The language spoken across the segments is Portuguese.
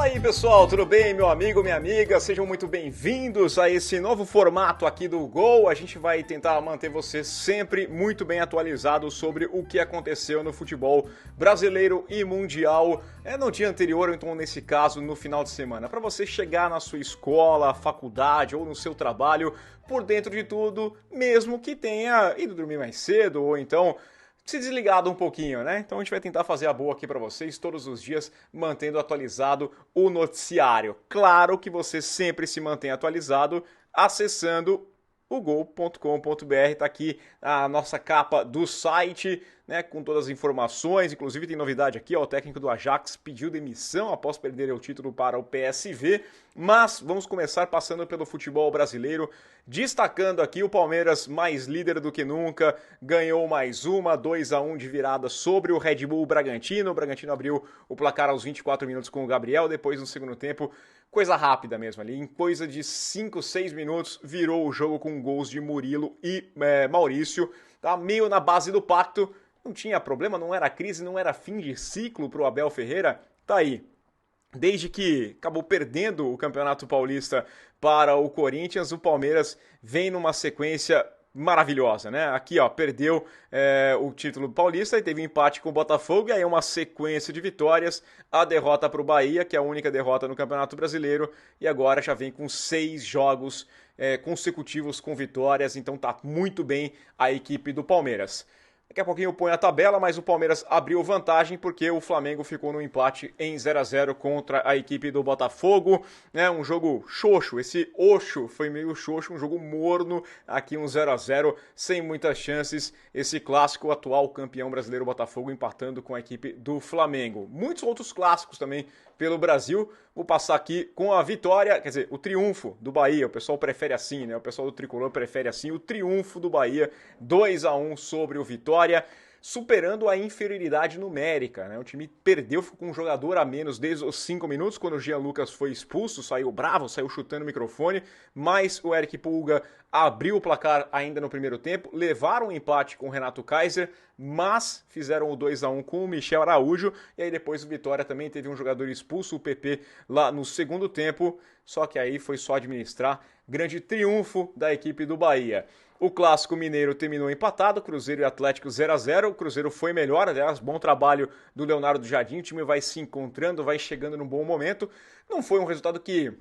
aí pessoal, tudo bem? Meu amigo, minha amiga, sejam muito bem-vindos a esse novo formato aqui do Gol. A gente vai tentar manter você sempre muito bem atualizado sobre o que aconteceu no futebol brasileiro e mundial no dia anterior, ou então nesse caso no final de semana, para você chegar na sua escola, faculdade ou no seu trabalho por dentro de tudo, mesmo que tenha ido dormir mais cedo ou então se desligado um pouquinho, né? Então a gente vai tentar fazer a boa aqui para vocês todos os dias, mantendo atualizado o noticiário. Claro que você sempre se mantém atualizado acessando o gol.com.br, tá aqui a nossa capa do site, né, com todas as informações, inclusive tem novidade aqui, ó, o técnico do Ajax pediu demissão após perder o título para o PSV, mas vamos começar passando pelo futebol brasileiro, destacando aqui o Palmeiras mais líder do que nunca, ganhou mais uma, 2-1 de virada sobre o Red Bull Bragantino, o Bragantino abriu o placar aos 24 minutos com o Gabriel, depois no segundo tempo, coisa rápida mesmo ali, em coisa de 5, 6 minutos, virou o jogo com gols de Murilo e Maurício, tá meio na base do pacto, não tinha problema, não era crise, não era fim de ciclo pro Abel Ferreira, tá aí. Desde que acabou perdendo o Campeonato Paulista para o Corinthians, o Palmeiras vem numa sequência maravilhosa, né? Aqui, ó, perdeu o título paulista e teve um empate com o Botafogo, e aí uma sequência de vitórias, a derrota para o Bahia, que é a única derrota no Campeonato Brasileiro, e agora já vem com 6 jogos consecutivos com vitórias, então tá muito bem a equipe do Palmeiras. Daqui a pouquinho eu ponho a tabela, mas o Palmeiras abriu vantagem porque o Flamengo ficou no empate em 0-0 contra a equipe do Botafogo, né? Um jogo xoxo, esse Oxo foi meio xoxo, um jogo morno, aqui um 0-0 sem muitas chances, esse clássico atual campeão brasileiro Botafogo empatando com a equipe do Flamengo. Muitos outros clássicos também pelo Brasil, vou passar aqui com a vitória, quer dizer, o triunfo do Bahia, o pessoal prefere assim, né? O pessoal do Tricolor prefere assim, o triunfo do Bahia, 2-1 sobre o Vitória, superando a inferioridade numérica, né? O time perdeu, ficou com um jogador a menos desde os 5 minutos, quando o Jean Lucas foi expulso, saiu bravo, saiu chutando o microfone, mas o Eric Pulga abriu o placar ainda no primeiro tempo, levaram um empate com o Renato Kaiser, mas fizeram o 2-1 com o Michel Araújo, e aí depois o Vitória também teve um jogador expulso, o PP, lá no segundo tempo, só que aí foi só administrar, grande triunfo da equipe do Bahia. O Clássico Mineiro terminou empatado, Cruzeiro e Atlético 0-0, o Cruzeiro foi melhor, aliás, bom trabalho do Leonardo Jardim, o time vai se encontrando, vai chegando num bom momento, não foi um resultado que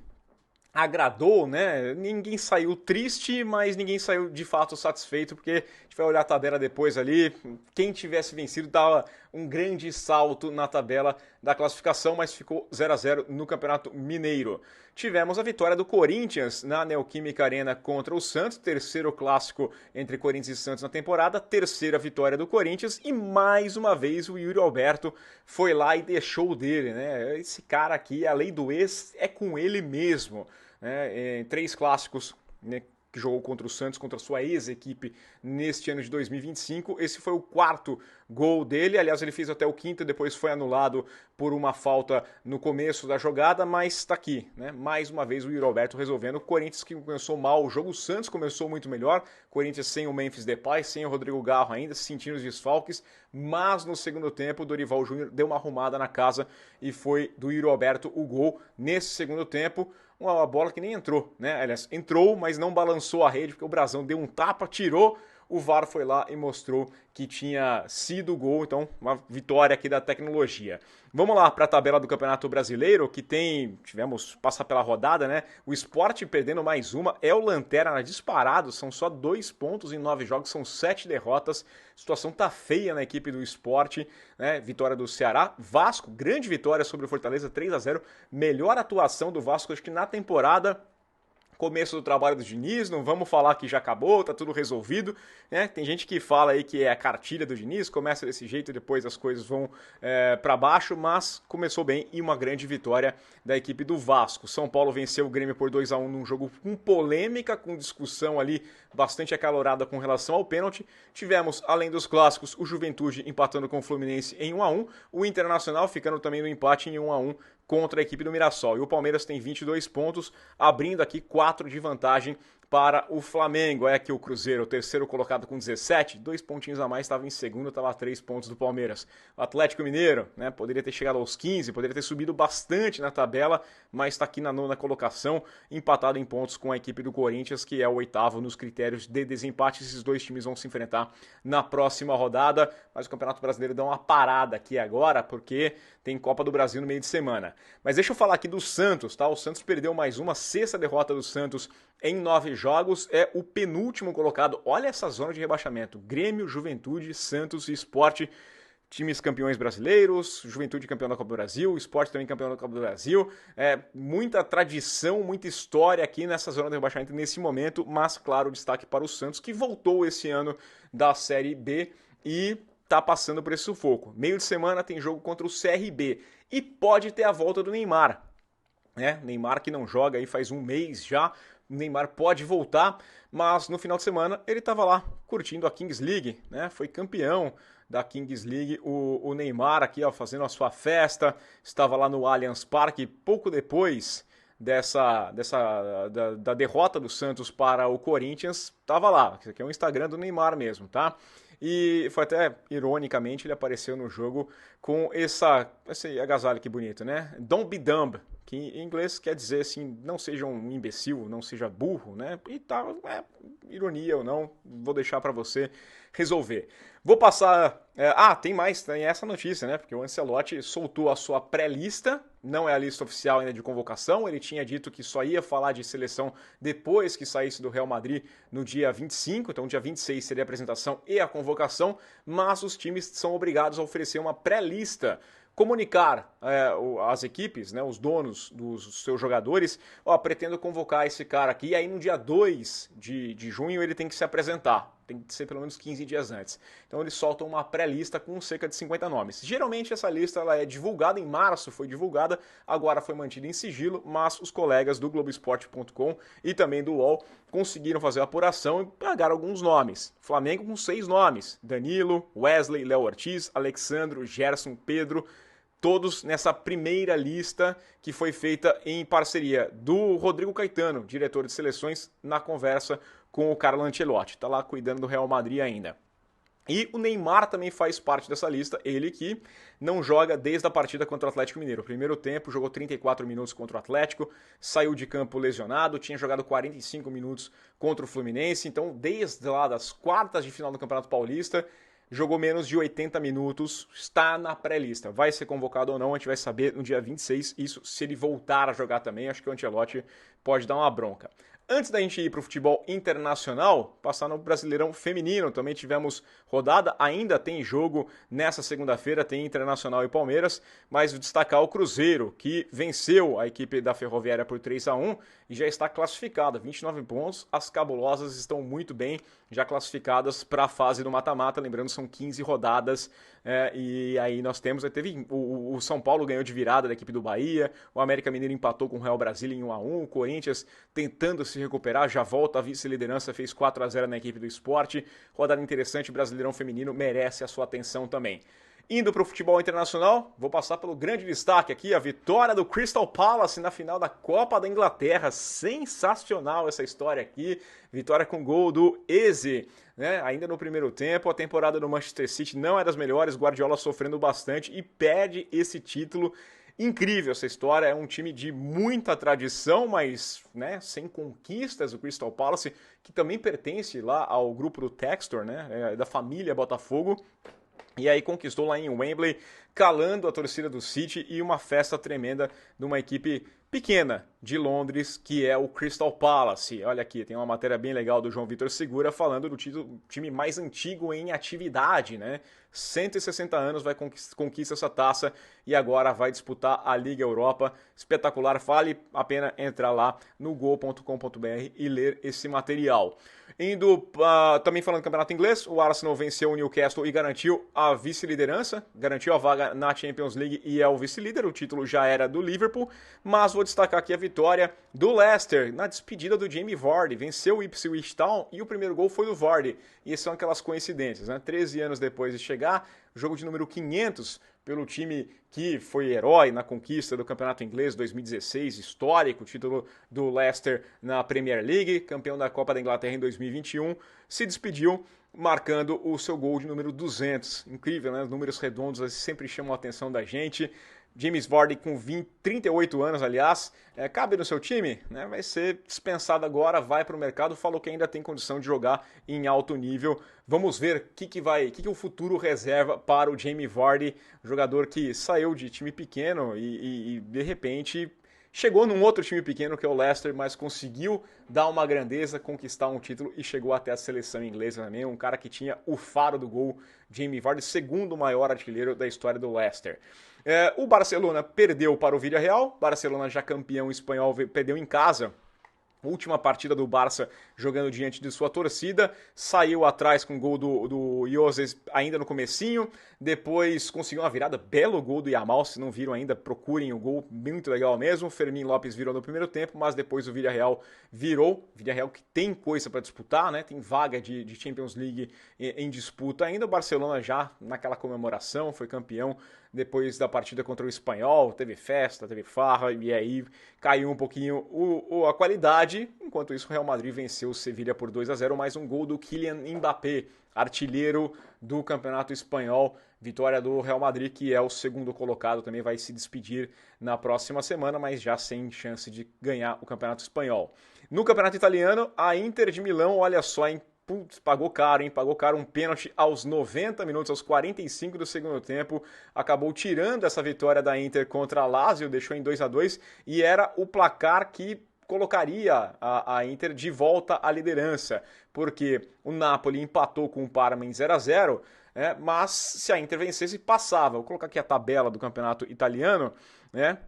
agradou, né? Ninguém saiu triste, mas ninguém saiu de fato satisfeito, porque a gente vai olhar a tabela depois ali, quem tivesse vencido dava um grande salto na tabela da classificação, mas ficou 0-0 no Campeonato Mineiro. Tivemos a vitória do Corinthians na Neoquímica Arena contra o Santos, terceiro clássico entre Corinthians e Santos na temporada, terceira vitória do Corinthians e mais uma vez o Yuri Alberto foi lá e deixou o dele, né? Esse cara aqui, a lei do ex é com ele mesmo. Em 3 clássicos, né, que jogou contra o Santos, contra a sua ex-equipe neste ano de 2025. Esse foi o 4º gol dele, aliás ele fez até o 5º, depois foi anulado por uma falta no começo da jogada, mas está aqui, né? Mais uma vez o Yuri Alberto resolvendo. O Corinthians que começou mal o jogo, o Santos começou muito melhor, Corinthians sem o Memphis Depay, sem o Rodrigo Garro ainda, sentindo os desfalques, mas no segundo tempo o Dorival Júnior deu uma arrumada na casa e foi do Yuri Alberto o gol nesse segundo tempo. Uma bola que nem entrou, né? Aliás, entrou, mas não balançou a rede, porque o Brasão deu um tapa, tirou, o VAR foi lá e mostrou que tinha sido o gol, então uma vitória aqui da tecnologia. Vamos lá para a tabela do Campeonato Brasileiro, que tivemos passar pela rodada, né? O Sport perdendo mais uma, é o lanterna disparado, são só 2 pontos em 9 jogos, são 7 derrotas, a situação tá feia na equipe do Sport, né? Vitória do Ceará, Vasco, grande vitória sobre o Fortaleza, 3-0, melhor atuação do Vasco, acho que na temporada. Começo do trabalho do Diniz, não vamos falar que já acabou, tá tudo resolvido, né? Tem gente que fala aí que é a cartilha do Diniz, começa desse jeito e depois as coisas vão para baixo, mas começou bem e uma grande vitória da equipe do Vasco. São Paulo venceu o Grêmio por 2-1 num jogo com polêmica, com discussão ali bastante acalorada com relação ao pênalti. Tivemos, além dos clássicos, o Juventude empatando com o Fluminense em 1-1, o Internacional ficando também no empate em 1-1 contra a equipe do Mirassol. E o Palmeiras tem 22 pontos, abrindo aqui 4 de vantagem para o Flamengo. É aqui o Cruzeiro, o terceiro colocado com 17, 2 pontinhos a mais, estava em segundo, estava a 3 pontos do Palmeiras. O Atlético Mineiro, né, poderia ter chegado aos 15, poderia ter subido bastante na tabela, mas está aqui na nona colocação, empatado em pontos com a equipe do Corinthians, que é o oitavo nos critérios de desempate. Esses dois times vão se enfrentar na próxima rodada, mas o Campeonato Brasileiro dá uma parada aqui agora, porque tem Copa do Brasil no meio de semana. Mas deixa eu falar aqui do Santos, tá? O Santos perdeu mais uma sexta derrota do Santos em 9 jogos, é o penúltimo colocado. Olha essa zona de rebaixamento: Grêmio, Juventude, Santos e Sport, times campeões brasileiros, Juventude campeão da Copa do Brasil, Sport também campeão da Copa do Brasil. Muita tradição, muita história aqui nessa zona de rebaixamento nesse momento, mas claro, destaque para o Santos, que voltou esse ano da Série B e tá passando por esse sufoco. Meio de semana tem jogo contra o CRB e pode ter a volta do Neymar, né? Neymar que não joga aí faz um mês já. O Neymar pode voltar, mas no final de semana ele estava lá curtindo a Kings League, né? Foi campeão da Kings League, o Neymar aqui, ó, fazendo a sua festa, estava lá no Allianz Parque pouco depois da derrota do Santos para o Corinthians, estava lá. Isso aqui é um Instagram do Neymar mesmo, tá? E foi até, ironicamente, ele apareceu no jogo com esse agasalho aqui bonito, né? Don't be dumb, que em inglês quer dizer assim, não seja um imbecil, não seja burro, né? E tá, ironia ou não, vou deixar para você resolver. Vou passar... tem essa notícia, né? Porque o Ancelotti soltou a sua pré-lista, não é a lista oficial ainda de convocação, ele tinha dito que só ia falar de seleção depois que saísse do Real Madrid no dia 25, então dia 26 seria a apresentação e a convocação, mas os times são obrigados a oferecer uma pré-lista, comunicar as equipes, né, os donos dos seus jogadores, pretendo convocar esse cara aqui, e aí no dia 2 de junho ele tem que se apresentar, tem que ser pelo menos 15 dias antes. Então eles soltam uma pré-lista com cerca de 50 nomes. Geralmente essa lista ela é divulgada em março, foi divulgada, agora foi mantida em sigilo, mas os colegas do Globoesporte.com e também do UOL conseguiram fazer a apuração e pegaram alguns nomes. Flamengo com 6 nomes: Danilo, Wesley, Léo Ortiz, Alexandro, Gerson, Pedro, todos nessa primeira lista que foi feita em parceria do Rodrigo Caetano, diretor de seleções, na conversa com o Carlo Ancelotti. Está lá cuidando do Real Madrid ainda. E o Neymar também faz parte dessa lista, ele que não joga desde a partida contra o Atlético Mineiro. Primeiro tempo, jogou 34 minutos contra o Atlético, saiu de campo lesionado, tinha jogado 45 minutos contra o Fluminense, então desde lá das quartas de final do Campeonato Paulista, jogou menos de 80 minutos, está na pré-lista. Vai ser convocado ou não, a gente vai saber no dia 26, isso se ele voltar a jogar também, acho que o Ancelotti pode dar uma bronca. Antes da gente ir para o futebol internacional, passar no Brasileirão Feminino, também tivemos rodada, ainda tem jogo nessa segunda-feira, tem Internacional e Palmeiras, mas destacar o Cruzeiro, que venceu a equipe da Ferroviária por 3-1 e já está classificada, 29 pontos, as cabulosas estão muito bem, já classificadas para a fase do mata-mata, lembrando, são 15 rodadas, e aí nós teve o São Paulo ganhou de virada da equipe do Bahia, o América Mineiro empatou com o Real Brasília em 1-1, o Corinthians tentando se recuperar, já volta à vice-liderança, fez 4-0 na equipe do Sport, rodada interessante, Brasileirão Feminino merece a sua atenção também. Indo para o futebol internacional, vou passar pelo grande destaque aqui, a vitória do Crystal Palace na final da Copa da Inglaterra. Sensacional essa história aqui, vitória com gol do Eze, né? Ainda no primeiro tempo, a temporada do Manchester City não é das melhores, Guardiola sofrendo bastante e perde esse título. Incrível essa história, é um time de muita tradição, mas sem conquistas, o Crystal Palace, que também pertence lá ao grupo do Textor, né? Da família Botafogo. E aí conquistou lá em Wembley, calando a torcida do City e uma festa tremenda de uma equipe pequena de Londres, que é o Crystal Palace. Olha aqui, tem uma matéria bem legal do João Vitor Segura falando do time mais antigo em atividade, né? 160 anos vai conquista essa taça e agora vai disputar a Liga Europa. Espetacular, vale a pena entrar lá no gol.com.br e ler esse material. Indo, também falando do campeonato inglês, o Arsenal venceu o Newcastle e garantiu a vice-liderança, garantiu a vaga na Champions League e é o vice-líder, o título já era do Liverpool, mas vou destacar aqui vitória do Leicester na despedida do Jamie Vardy. Venceu o Ipswich Town e o primeiro gol foi do Vardy. E são aquelas coincidências, né? 13 anos depois de chegar, jogo de número 500 pelo time que foi herói na conquista do Campeonato Inglês 2016, histórico, título do Leicester na Premier League, campeão da Copa da Inglaterra em 2021, se despediu marcando o seu gol de número 200. Incrível, né? Os números redondos sempre chamam a atenção da gente. James Vardy com 38 anos, aliás, cabe no seu time, né? Vai ser dispensado agora, vai para o mercado, falou que ainda tem condição de jogar em alto nível. Vamos ver o que o futuro reserva para o Jamie Vardy, jogador que saiu de time pequeno e de repente chegou num outro time pequeno que é o Leicester, mas conseguiu dar uma grandeza, conquistar um título e chegou até a seleção inglesa também. Um cara que tinha o faro do gol, Jamie Vardy, segundo maior artilheiro da história do Leicester. O Barcelona perdeu para o Villarreal, Barcelona já campeão espanhol, perdeu em casa. Última partida do Barça jogando diante de sua torcida, saiu atrás com o gol do Ioses ainda no comecinho, depois conseguiu uma virada, belo gol do Yamal, se não viram ainda, procurem o gol, muito legal mesmo, Fermín López virou no primeiro tempo, mas depois o Villarreal virou, Villarreal que tem coisa para disputar, né? Tem vaga de Champions League em disputa ainda, o Barcelona já naquela comemoração, foi campeão depois da partida contra o Espanhol, teve festa, teve farra, e aí caiu um pouquinho a qualidade. Enquanto isso, o Real Madrid venceu o Sevilla por 2-0, mais um gol do Kylian Mbappé, artilheiro do Campeonato Espanhol. Vitória do Real Madrid, que é o segundo colocado, também vai se despedir na próxima semana, mas já sem chance de ganhar o Campeonato Espanhol. No Campeonato Italiano, a Inter de Milão, olha só, hein? Putz, pagou caro, hein? Pagou caro, um pênalti aos 90 minutos, aos 45 do segundo tempo. Acabou tirando essa vitória da Inter contra a Lazio, deixou em 2-2 e era o placar que colocaria a Inter de volta à liderança, porque o Napoli empatou com o Parma em 0-0, mas se a Inter vencesse, passava. Vou colocar aqui a tabela do campeonato italiano, né?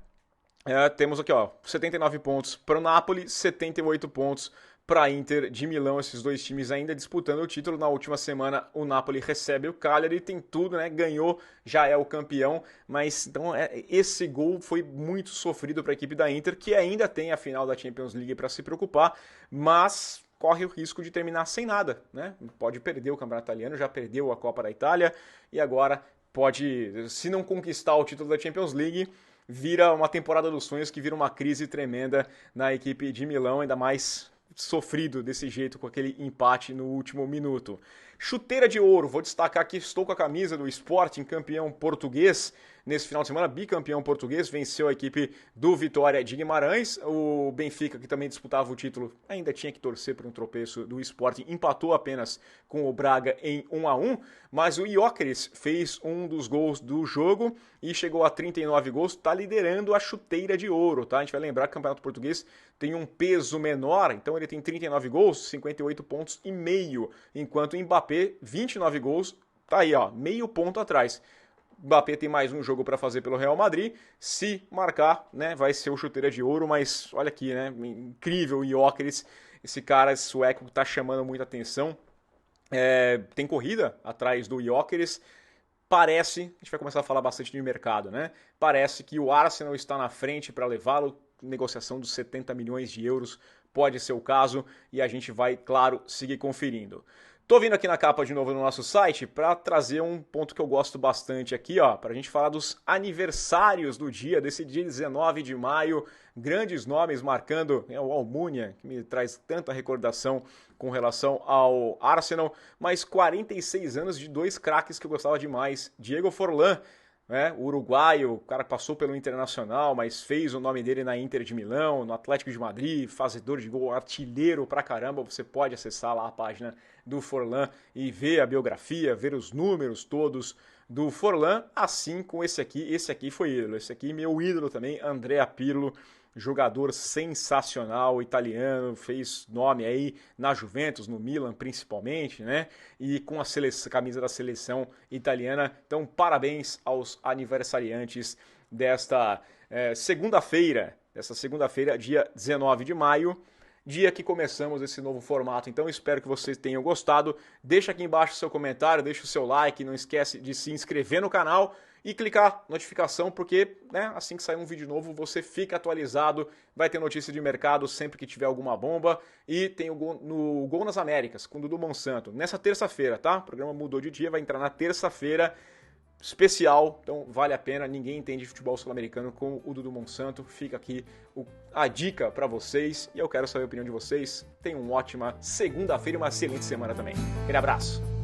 Temos aqui, ó, 79 pontos para o Napoli, 78 pontos para a Inter de Milão, esses dois times ainda disputando o título. Na última semana o Napoli recebe o Cagliari, tem tudo, né? Ganhou, já é o campeão, mas então esse gol foi muito sofrido para a equipe da Inter, que ainda tem a final da Champions League para se preocupar, mas corre o risco de terminar sem nada, né? Pode perder o Campeonato Italiano, já perdeu a Copa da Itália e agora pode, se não conquistar o título da Champions League, vira uma temporada dos sonhos que vira uma crise tremenda na equipe de Milão, ainda mais sofrido desse jeito com aquele empate no último minuto. Chuteira de ouro, vou destacar aqui, estou com a camisa do Sporting, campeão português nesse final de semana, bicampeão português, venceu a equipe do Vitória de Guimarães. O Benfica, que também disputava o título, ainda tinha que torcer por um tropeço do Sporting, empatou apenas com o Braga em 1-1, mas o Gyökeres fez um dos gols do jogo e chegou a 39 gols, está liderando a chuteira de ouro, tá? A gente vai lembrar que o Campeonato Português tem um peso menor, então ele tem 39 gols, 58 pontos e meio, enquanto o Mbappé, 29 gols, tá aí, ó, meio ponto atrás. Mbappé tem mais um jogo para fazer pelo Real Madrid, se marcar, né, vai ser o chuteira de ouro, mas olha aqui, né, incrível o Gyökeres, esse cara esse sueco que tá chamando muita atenção, tem corrida atrás do Gyökeres, parece, a gente vai começar a falar bastante de mercado, né, parece que o Arsenal está na frente para levá-lo, negociação dos 70 milhões de euros, pode ser o caso, e a gente vai, claro, seguir conferindo. Tô vindo aqui na capa de novo no nosso site para trazer um ponto que eu gosto bastante aqui, ó, para a gente falar dos aniversários do dia, desse dia 19 de maio, grandes nomes marcando, o Almunia, que me traz tanta recordação com relação ao Arsenal, mas 46 anos de dois craques que eu gostava demais, Diego Forlán, o uruguaio, o cara passou pelo Internacional, mas fez o nome dele na Inter de Milão, no Atlético de Madrid, fazedor de gol, artilheiro pra caramba. Você pode acessar lá a página do Forlán e ver a biografia, ver os números todos do Forlán, assim com esse aqui foi ídolo, esse aqui meu ídolo também, Andrea Pirlo, jogador sensacional, italiano, fez nome aí na Juventus, no Milan principalmente, né? E com a camisa da seleção italiana. Então, parabéns aos aniversariantes desta segunda-feira, dia 19 de maio. dia que começamos esse novo formato. Então espero que vocês tenham gostado. Deixa aqui embaixo o seu comentário, deixa o seu like, não esquece de se inscrever no canal e clicar notificação, porque assim que sair um vídeo novo você fica atualizado, vai ter notícia de mercado sempre que tiver alguma bomba, e tem o Gol nas Américas, com o Dudu Monsanto, nessa terça-feira, tá? O programa mudou de dia, vai entrar na terça-feira, especial, então vale a pena, ninguém entende futebol sul-americano com o Dudu Monsanto, fica aqui a dica pra vocês, e eu quero saber a opinião de vocês. Tenham uma ótima segunda-feira e uma excelente semana também. Aquele abraço!